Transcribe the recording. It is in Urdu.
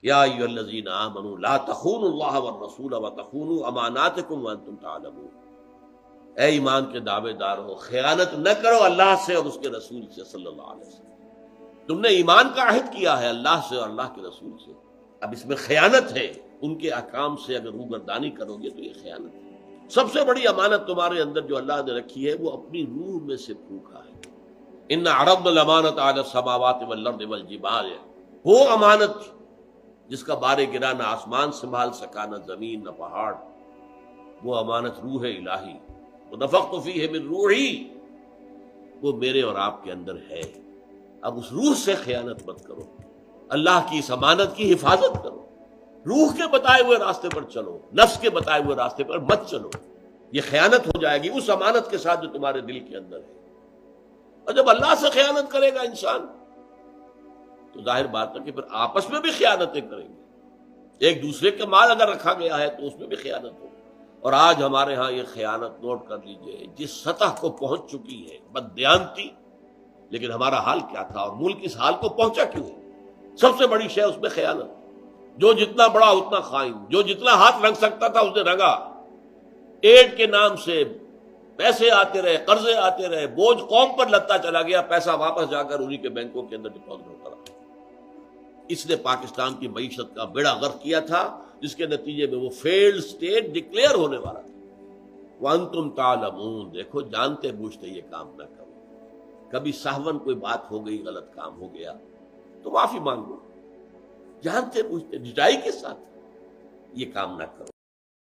یا ایھا الذین آمنوا لا تخونوا اللہ والرسول وتخونوا اماناتکم وانتم تعلمون، اے ایمان کے دعوے دارو، خیانت نہ کرو اللہ سے اور اس کے رسول سے صلی اللہ علیہ وسلم۔ تم نے ایمان کا عہد کیا ہے اللہ سے اور اللہ کے رسول سے، اب اس میں خیانت ہے، ان کے احکام سے اگر روگردانی کرو گے تو یہ خیانت ہے۔ سب سے بڑی امانت تمہارے اندر جو اللہ نے رکھی ہے وہ اپنی روح میں سے پھونکا ہے۔ ان عرضنا الامانۃ علی السماوات والارض والجبال، وہ امانت جس کا بار گرا نہ آسمان سنبھال سکا نہ زمین نہ پہاڑ، وہ امانت روح الہی، ونفخت فیہ من روحی، وہ میرے اور آپ کے اندر ہے۔ اب اس روح سے خیانت مت کرو، اللہ کی اس امانت کی حفاظت کرو، روح کے بتائے ہوئے راستے پر چلو، نفس کے بتائے ہوئے راستے پر مت چلو، یہ خیانت ہو جائے گی اس امانت کے ساتھ جو تمہارے دل کے اندر ہے۔ اور جب اللہ سے خیانت کرے گا انسان تو ظاہر بات ہے کہ پھر آپس میں بھی خیانتیں کریں گے، ایک دوسرے کے مال اگر رکھا گیا ہے تو اس میں بھی خیانت ہو۔ اور آج ہمارے ہاں یہ خیانت نوٹ کر لیجئے جس سطح کو پہنچ چکی ہے، بددیانتی، لیکن ہمارا حال کیا تھا اور ملک اس حال کو پہنچا کیوں ہے؟ سب سے بڑی شے اس میں خیانت، جو جتنا بڑا اتنا خائن، جو جتنا ہاتھ رنگ سکتا تھا اس نے رنگا، ایڈ کے نام سے پیسے آتے رہے، قرضے آتے رہے، بوجھ قوم پر لدتا چلا گیا، پیسہ واپس جا کر انہی کے بینکوں کے اندر ڈپازٹ ہوتا رہا۔ اس نے پاکستان کی معیشت کا بیڑا غرق کیا تھا، جس کے نتیجے میں وہ فیلڈ سٹیٹ ڈکلیئر ہونے والا تھا۔ وانتم تعلمون، دیکھو جانتے بوجھتے یہ کام نہ کرو، کبھی سہون کوئی بات ہو گئی، غلط کام ہو گیا تو معافی مانگو، جانتے بوجھتے ڈٹائی کے ساتھ یہ کام نہ کرو۔